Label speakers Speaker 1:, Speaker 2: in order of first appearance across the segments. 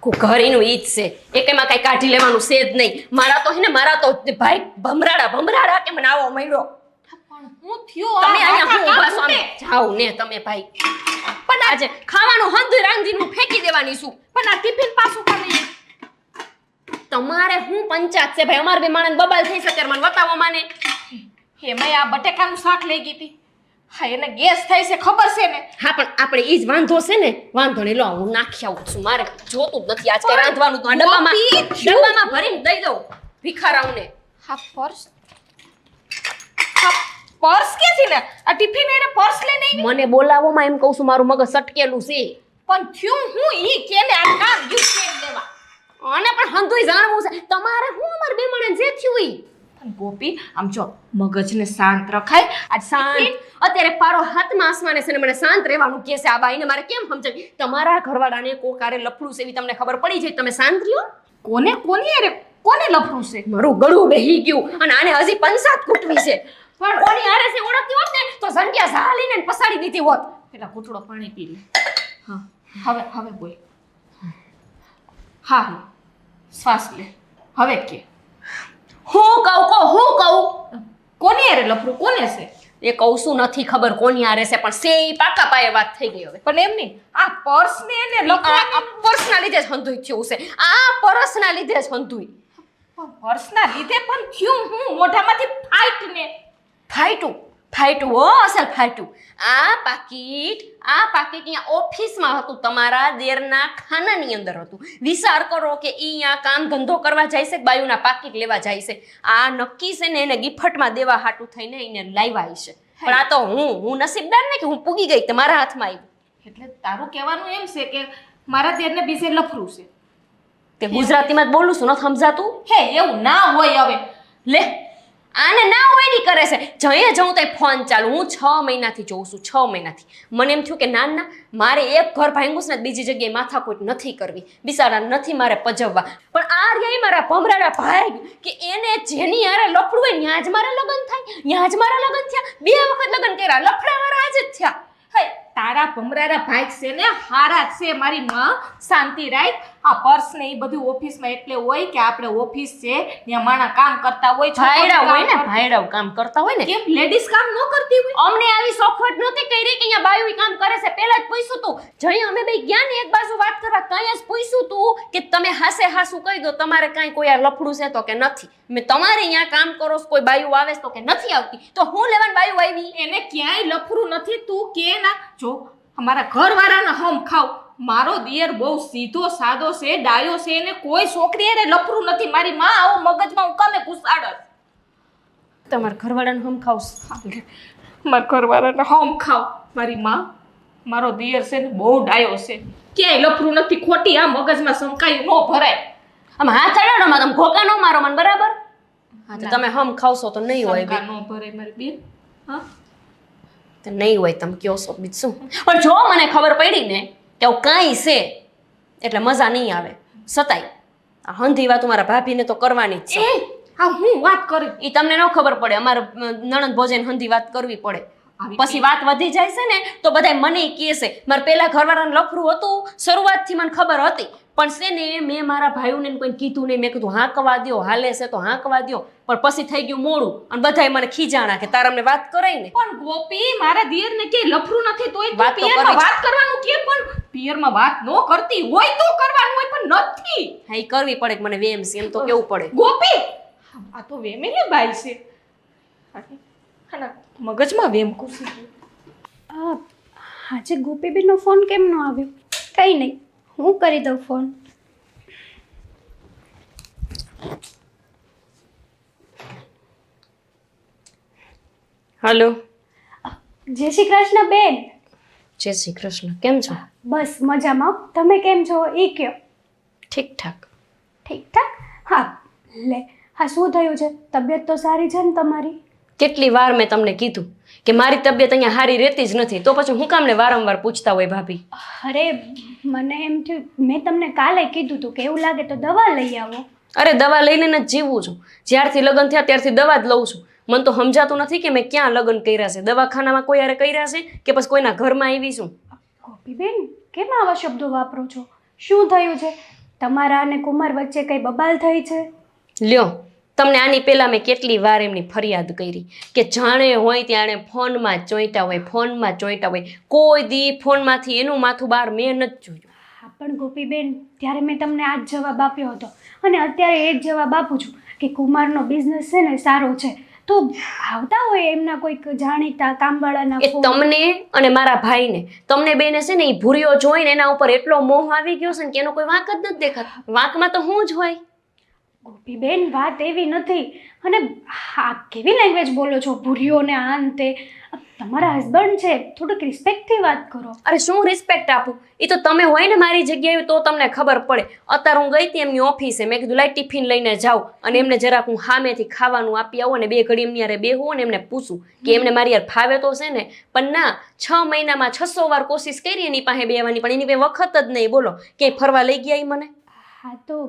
Speaker 1: આખું ઘર એનું ઈ જ છે એકેમાં કઈ કાઢી લેવાનું છે જ નહીં મારા તો ભાઈ ભમરાડા કે મને આવો મળ્યો
Speaker 2: પણ હું થયો
Speaker 1: તમે અહીંયા હું ઊભા છો આમ જાઓ ને તમે ભાઈ પણ આજે ખાવાનું હંધ રાંધીનું ફેંકી દેવાની છું
Speaker 2: પણ આ ટિફિન પાછું કરી
Speaker 1: તમારે હું પંચાયત છે ભાઈ અમાર બે માણસ બબાલ થઈ છે ત્યારે મને બતાવો માને
Speaker 2: એમાંય આ બટેકાનું શાક લઈ ગઈ હતી હા એને ગેસ થાય છે ખબર છે ને
Speaker 1: હા પણ આપણે ઈ જ વાંધો છે ને વાંધો નહીં લો હું નાખી આવું છું મારે જોતું જ નથી આજ કે રાંધવાનું તો આ ડબ્બામાં ભરીને દઈ દઉં ભિખારાઓને
Speaker 2: હા પર્સ ક્યાંથી ને આ ટિફિન એને પર્સ લઈને આવી
Speaker 1: મને બોલાવોમાં એમ કહું છું મારું મગજ સટકેલું છે
Speaker 2: પણ થયું હું ઈ કેને આ કામ યુ કેમ લેવા
Speaker 1: અને પણ હંધુય જાણવું છે તમારે હું અમાર બે માણસ જે થયું ઈ
Speaker 2: પણ ગોપી આમ જો મગજને શાંત રખાય
Speaker 1: આ શાંત અત્યારે પારો હાથમાં આસમાને છે ને મને શાંત રહેવાનું કહે છે આ બાઈને મારે કેમ સમજાવી તમારા ઘરવાળાને કોકારે લફડું છે એવી તમને ખબર પડી જાય તમે શાંત રહ્યો
Speaker 2: કોને લફરું છે
Speaker 1: મારું ગળું બેહી ગયું અને આને હજી પંચાત કૂટવી છે પણ કોની હારે છે ઓળખતી હોત ને તો સંખ્યા ઝાલીને પસાડી દીધી હોત
Speaker 2: પેલા ઘૂંટડો પાણી પી લે હા હવે બોલ હા શ્વાસ લે હવે કે
Speaker 1: હું કહું
Speaker 2: કોની હારે લફરું કોને છે
Speaker 1: એ કહું છું નથી ખબર કોની હારે છે પણ સે ઈ પાકા પાયે વાત થઈ ગઈ હવે
Speaker 2: પણ એમ નહીં આ પર્સ ને એને
Speaker 1: આ પર્સના લીધે જ હંધુય થયું છે આ પર્સના લીધે જ હંધુય
Speaker 2: પર્સના લીધે પણ થયું હું મોઢામાંથી
Speaker 1: ફાઈટું હો અસલ ફાઈટું આ પાકીટ અહીંયા ઓફિસમાં હતું તમારા દેરના ખાનાની અંદર હતું વિચાર કરો કે ઈ અહીંયા કામ ધંધો કરવા જાય છે બાયુના પાકીટ લેવા જાય છે આ નક્કી છે ને એને ગિફ્ટમાં દેવા હાટું થઈને એને લાવ્યા છે પણ આ તો હું નસીબદાર ને કે હું પૂગી ગઈ તમારા હાથમાં આવી
Speaker 2: એટલે તારું કહેવાનું એમ છે કે મારા દેરને બીજે લફરું છે
Speaker 1: તે ગુજરાતીમાં જ બોલું છું ન સમજાતું
Speaker 2: હે એવું ના હોય હવે
Speaker 1: લે આને ના હોય ની કરે છે જઈએ જઉં તો ફોન ચાલુ હું 6 મહિનાથી જોઉં છું 6 મહિનાથી મને એમ થયું કે ના મારે એક ઘર ભાંગું છે ને બીજી જગ્યાએ માથાકૂટ નથી કરવી બિચારા નથી મારે પજવવા પણ આ રહ્યા મારા ભમરાડા ભાઈ કે એને જેની હારે લફડું હોય ત્યાં જ મારા લગ્ન થાય ત્યાં જ મારા લગ્ન થયા 2 વખત લગ્ન કર્યા લફડાવાળા જ થયા
Speaker 2: હે તારા ભમરાડા ભાઈ છે ને હારા છે મારી માં શાંતિ રાખ આ પર્સ ને એ બધું ઓફિસમાં એટલે હોય કે આપણે ઓફિસ છે ત્યાં માણા કામ કરતા હોય
Speaker 1: ભાઈડાઓ કામ કરતા હોય ને
Speaker 2: કેમ લેડીઝ કામ ન કરતી હોય
Speaker 1: અમને આવી સોખવટ નહોતી કરી કે અહીંયા બાયું કામ કરે છે પહેલા જ પૂછ્યું તું જઈ અમે બે ગયા ને એક બાજુ વાત કરવા ત્યાં જ પૂછ્યું તું કે તમે હાસું કહી દો તમારે કાંઈ કોઈ આ લફડું છે તો કે નથી મેં તમારે અહીંયા કામ કરો કોઈ બાયું આવે તો કે નથી આવતી તો હું લેવાનું બાયું આવી
Speaker 2: એને ક્યાંય લફડું નથી તું કે ના જો અમારા ઘરવાળાના હમ ખાવ મારો દિયર બહુ સીધો સાદો છે ડાયો છે એને કોઈ છોકરી એને લફરું નથી મારી માં આવો મગજમાં હું કમે ઘુસાડત
Speaker 1: તમારા ઘરવાળાને હમ ખાવ
Speaker 2: મારા ઘરવાળાને હમ ખાવ મારી માં મારો દિયર છે ને બહુ ડાયો છે ક્યાંય લફરું નથી ખોટી આ મગજમાં સંકાયું ન ભરાય
Speaker 1: આમ હાથ અડાડો માં તમે ઘોકા ન મારો મને બરાબર હા તો તમે હમ ખાવશો તો નહીં હોય
Speaker 2: સંકા ન ભરાય મારી બેન હા
Speaker 1: તો નહીં હોય તમે કયો છો બીજું પણ જો મને ખબર પડી ને કે આવું કાંઈ છે એટલે મજા નહીં આવે સતાય આ હંધી વાત મારા ભાભીને તો કરવાની જ છે
Speaker 2: હા હું વાત કરી
Speaker 1: એ તમને ન ખબર પડે અમારે નણંદ ભોજન હંધી વાત કરવી પડે પછી વાત વધી જાય છે ને તો બધા મને કહે છે મારે પેલા ઘરવાળાને લફરું હતું શરૂઆતથી મને ખબર હતી પણ છે ને મેં મારા ભાઈઓને કોઈ કીધું નહીં મેં કીધું હાંકવા દ્યો હાલે છે તો હાંકવા દ્યો પણ પછી થઈ ગયું મોડું અને બધાય મને ખીજાણા કે તારા અમને વાત કરાય ને
Speaker 2: પણ ગોપી મારા દિયરને કે લફરું નથી તોય
Speaker 1: વાત તો
Speaker 2: પિયરમાં વાત કરવાનું કે પણ પિયરમાં વાત ન કરતી હોય તો કરવાનું હોય પણ નથી
Speaker 1: હા ઈ કરવી પડે કે મને વેમ છે એમ તો કેવું પડે
Speaker 2: ગોપી આ તો વેમેલી બાઈ છે આના મગજમાં વેમ કુસી
Speaker 3: આજે ગોપીબેનનો ફોન કેમ ન આવ્યો કંઈ નહીં હું કરી દઉં ફોન
Speaker 1: હલો
Speaker 3: જય શ્રી કૃષ્ણ બેન
Speaker 1: જય શ્રી કૃષ્ણ કેમ છો
Speaker 3: બસ મજામાં તમે કેમ છો એ કયો
Speaker 1: ઠીક ઠાક
Speaker 3: હા લે હા શું થયું છે તબિયત તો સારી છે ને તમારી
Speaker 1: કેટલી વાર મેં તમને કીધું કે મારી તબિયત અહીંયા સારી રહેતી જ નથી તો પછી હું કામને વારંવાર પૂછતા હોય ભાભી
Speaker 3: અરે મને એમ થયું મેં તમને કાલે કીધું હતું કે એવું લાગે તો દવા લઈ આવો
Speaker 1: અરે દવા લઈને જ જીવું છું જ્યારથી લગ્ન થયા ત્યારથી દવા જ લઉં છું મને તો સમજાતું નથી કે મેં ક્યાં લગ્ન કર્યા છે દવાખાનામાં કોઈ હારે કર્યા છે કે પછી કોઈના ઘરમાં આવી છું
Speaker 3: ગોપીબેન કેમ આવા શબ્દો વાપરો છો શું થયું છે તમારા અને કુમાર વચ્ચે કઈ બબાલ થઈ છે?
Speaker 1: લ્યો, તમને આની પહેલા મેં કેટલી વાર એમની ફરિયાદ કરી કે જાણે હોય ત્યારે ફોનમાં જ ચોંટ્યા હોય, ફોનમાં જ ચોંટ્યા હોય. કોઈ દી ફોનમાંથી એનું માથું બહાર મેં નથી જોયું.
Speaker 3: હા પણ ગોપીબેન, ત્યારે મેં તમને આ જ જવાબ આપ્યો હતો અને અત્યારે એ જ જવાબ આપું છું કે કુમારનો બિઝનેસ છે ને સારો છે, તો આવતા હોય એમના કોઈક જાણીતા કામવાળાના
Speaker 1: એ
Speaker 3: ફોન.
Speaker 1: તમને અને મારા ભાઈને, તમને બેને છે ને એ ભૂરીઓ જોઈને એના ઉપર એટલો મોહ આવી ગયો છે ને કે એનો કોઈ વાંક જ નથી દેખાતો. વાંકમાં તો હું જ હોય.
Speaker 3: ગોપીબેન, વાત એવી નથી. અને હા, કેવી લેંગ્વેજ બોલો છો? ભૂરીઓ ને આ ને તે. તમારા હસબન્ડ છે, થોડુંક રિસ્પેક્ટથી વાત કરો.
Speaker 1: અરે શું રિસ્પેક્ટ આપું? એ તો તમે હોય ને મારી જગ્યાએ તો તમને ખબર પડે. અત્યારે હું ગઈ હતી એમની ઓફિસે, મેં કીધું લાઈ ટિફિન લઈને જાઉં અને એમને જરાક હું સામેથી ખાવાનું આપી આવું અને 2 ઘડી એમની યારે બેહું અને એમને પૂછું કે એમને મારી યાર ફાવે તો છે ને. પણ ના, 6 મહિનામાં 600 વાર કોશિશ કરી એની પાસે બેહવાની, પણ એની પાસે વખત જ નહીં. બોલો, ક્યાંય ફરવા લઈ ગયા ઈ મને?
Speaker 3: હા તો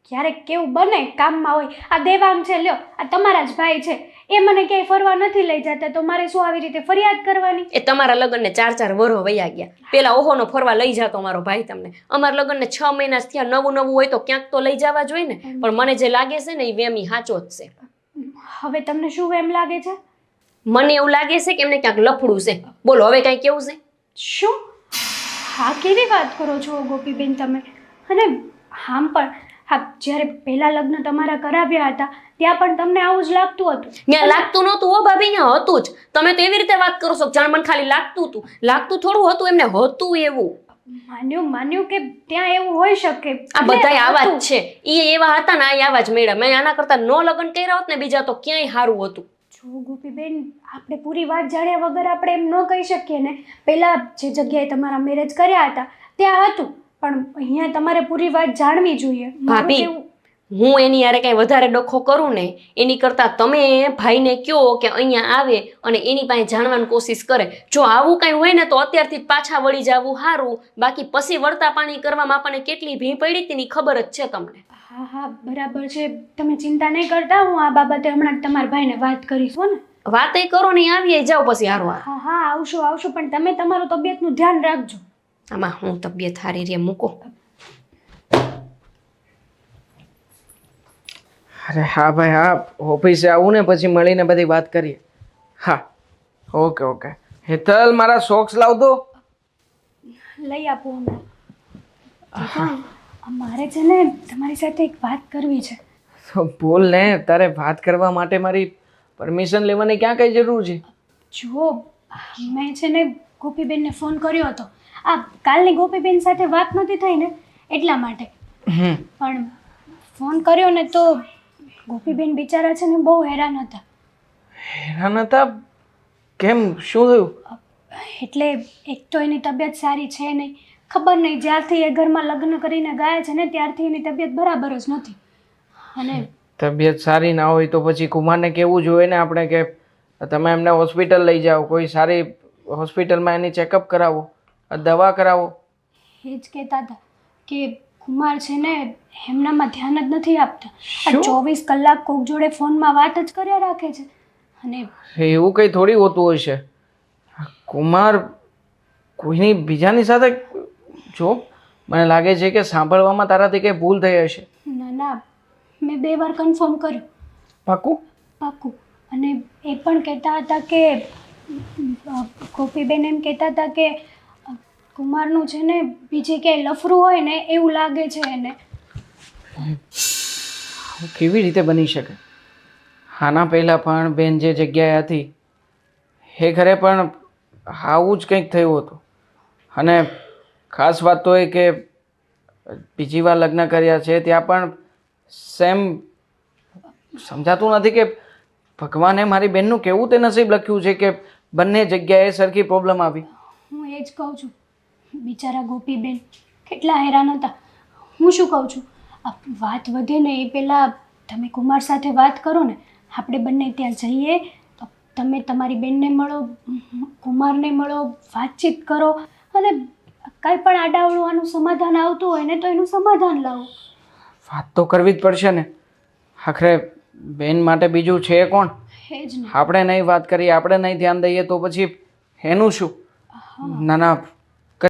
Speaker 3: ક્યારેક કેવું બને, કામમાં હોય. આ દેવાંગ છે, લ્યો, આ તમારા જ ભાઈ છે, એ મને ક્યાંય ફરવા નથી લઈ જતા, તો મારે શું આવી રીતે ફરિયાદ કરવાની?
Speaker 1: એ તમારા લગ્નને 4 વરહ વયા ગયા. પેલા ઓહોનો ફરવા લઈ જાતો મારો ભાઈ તમને. અમારા લગ્નને 6 મહિના જ થયા. નવું હોય તો ક્યાંક તો લઈ જવા જોઈએ ને. પણ મને જે લાગે છે ને એ વેમી સાચો જ છે.
Speaker 3: હવે તમને શું એમ લાગે છે?
Speaker 1: મને એવું લાગે છે કે એમને ક્યાંક લફડું છે. બોલો, હવે કઈ કેવું છે?
Speaker 3: શું? હા, કેવી વાત કરો છો ગોપીબેન તમે? અને આમ પણ હા, જ્યારે પહેલા લગ્ન તમારા કરાવ્યા હતા ત્યાં પણ તમને આવું જ લાગતું હતું?
Speaker 1: ત્યાં લાગતું નહોતું હો ભાભી, ત્યાં હતું જ. તમે તો એવી રીતે વાત કરો છો જાણ મને ખાલી લાગતું હતું. લાગતું થોડું હતું, એમને હતું એવું.
Speaker 3: માન્યું કે ત્યાં એવું હોઈ શકે.
Speaker 1: આ બધાય આવા
Speaker 3: હતું.
Speaker 1: જ છે. એ એવા હતા ને, આ આવા જ મેળા. મેં આના કરતા નો લગ્ન કર્યા હોત ને બીજા તો ક્યાંય સારું હતું.
Speaker 3: જો ગોપીબેન, આપણે પૂરી વાત જાણ્યા વગર આપણે એમ ન કહી શકીએ ને. પહેલા જે જગ્યાએ તમારા મેરેજ કર્યા હતા ત્યાં હતું, પણ અહીંયા તમારે પૂરી વાત જાણવી જોઈએ. મારું
Speaker 1: ભાભી,
Speaker 3: કેવું-
Speaker 1: હું એની યારે કઈ વધારે ડખો કરું ને એની કરતા તમે ભાઈને કહો કે અહીંયા આવે અને એની પાસે જાણવાની કોશિશ કરે. જો આવું કઈ હોય ને તો અત્યારથી જ પાછા વળી જવું સારું. બાકી પછી વળતા પાણી કરવામાં આપણને કેટલી ભીં પડી હતી ની ખબર જ છે તમને.
Speaker 3: હા હા, બરાબર છે. તમે ચિંતા નહીં કરતા, હું આ બાબતે હમણાં જ તમારા ભાઈને વાત કરીશ હો ને.
Speaker 1: વાતય કરો ને આવીએ જાઓ પછી હારવાર.
Speaker 3: હા હા, આવશું, પણ તમે તમારું તબિયતનું ધ્યાન રાખજો.
Speaker 1: આમાં હું તબિયત હારી રે મૂકો.
Speaker 4: અરે હા ભાઈ, હા, ઓફિસે આવું ને પછી મળીને બધી વાત કરીએ. હા, ઓકે. હેતલ, મારા સોક્સ લાવતો.
Speaker 3: લઈ આપું હમણાં. મારે છે ને તમારી સાથે એક વાત કરવી છે.
Speaker 4: તો બોલ ને, તારે વાત કરવા માટે મારી પરમિશન લેવાની ક્યાં કઈ જરૂર છે?
Speaker 3: જો મેં છે ને ગોપીબેનને ફોન કર્યો હતો. આ કાલની ગોપીબેન સાથે વાત નહોતી થઈ ને એટલા માટે. પણ ફોન કર્યો ને તો ગોપીબેન બિચારા છે ને બહુ હેરાન હતા.
Speaker 4: હેરાન હતા? કેમ, શું થયું?
Speaker 3: એટલે એક તો એની તબિયત સારી છે નહીં. ખબર નહીં, જ્યારથી એ ઘરમાં લગ્ન કરીને ગયા છે ને ત્યારથી એની તબિયત બરાબર જ નથી. અને
Speaker 4: તબિયત સારી ના હોય તો પછી કુમારને કહેવું જોઈએ ને આપણે કે તમે એમને હોસ્પિટલ લઈ જાઓ, કોઈ સારી હોસ્પિટલમાં એની ચેકઅપ કરાવો, દવા કરાવો.
Speaker 3: એ જ કહેતા હતા કે કુમાર છે ને એમનામાં ધ્યાન જ નથી આપતા. આ 24 કલાક કોક જોડે ફોનમાં વાત જ કર્યા રાખે છે. અને
Speaker 4: એવું કંઈ થોડી હોતું હોય છે. કુમાર કોઈની બીજાની સાથે, જો મને લાગે છે કે સાંભળવામાં તારાથી કંઈ ભૂલ થઈ હશે.
Speaker 3: ના, મેં 2 વાર કન્ફર્મ કર્યું. પાક્કું. અને એ પણ કહેતા હતા કે ગોપીબેન એમ કહેતા હતા કે કુમારનું છે ને બીજે ક્યાંય લફરું હોય ને એવું લાગે છે એને.
Speaker 4: કેવી રીતે બની શકે? આના પહેલાં પણ બેન જે જગ્યાએ હતી એ ઘરે પણ આવું જ કંઈક થયું હતું. અને ખાસ વાત તો એ કે બીજી વાર લગ્ન કર્યા છે ત્યાં પણ સેમ. સમજાતું નથી કે ભગવાને મારી બહેનનું કેવું તે નસીબ લખ્યું છે કે બંને જગ્યાએ સરખી પ્રોબ્લેમ આવી.
Speaker 3: હું એ જ કહું છું, બિચારા ગોપીબેન કેટલા હેરાન હતા. હું શું કહું છું, આ વાત વધે ને એ પહેલાં તમે કુમાર સાથે વાત કરો ને. આપણે બંને ત્યાં જઈએ તો તમે તમારી બેનને મળો, કુમારને મળો, વાતચીત કરો અને કાંઈ પણ આડાવડું આનું સમાધાન આવતું હોય ને તો એનું સમાધાન લાવો.
Speaker 4: વાત તો કરવી જ પડશે ને. આખરે બેન માટે બીજું છે કોણ?
Speaker 3: એ જ ને.
Speaker 4: આપણે નહીં વાત કરીએ, આપણે નહીં ધ્યાન દઈએ તો પછી એનું શું? ના,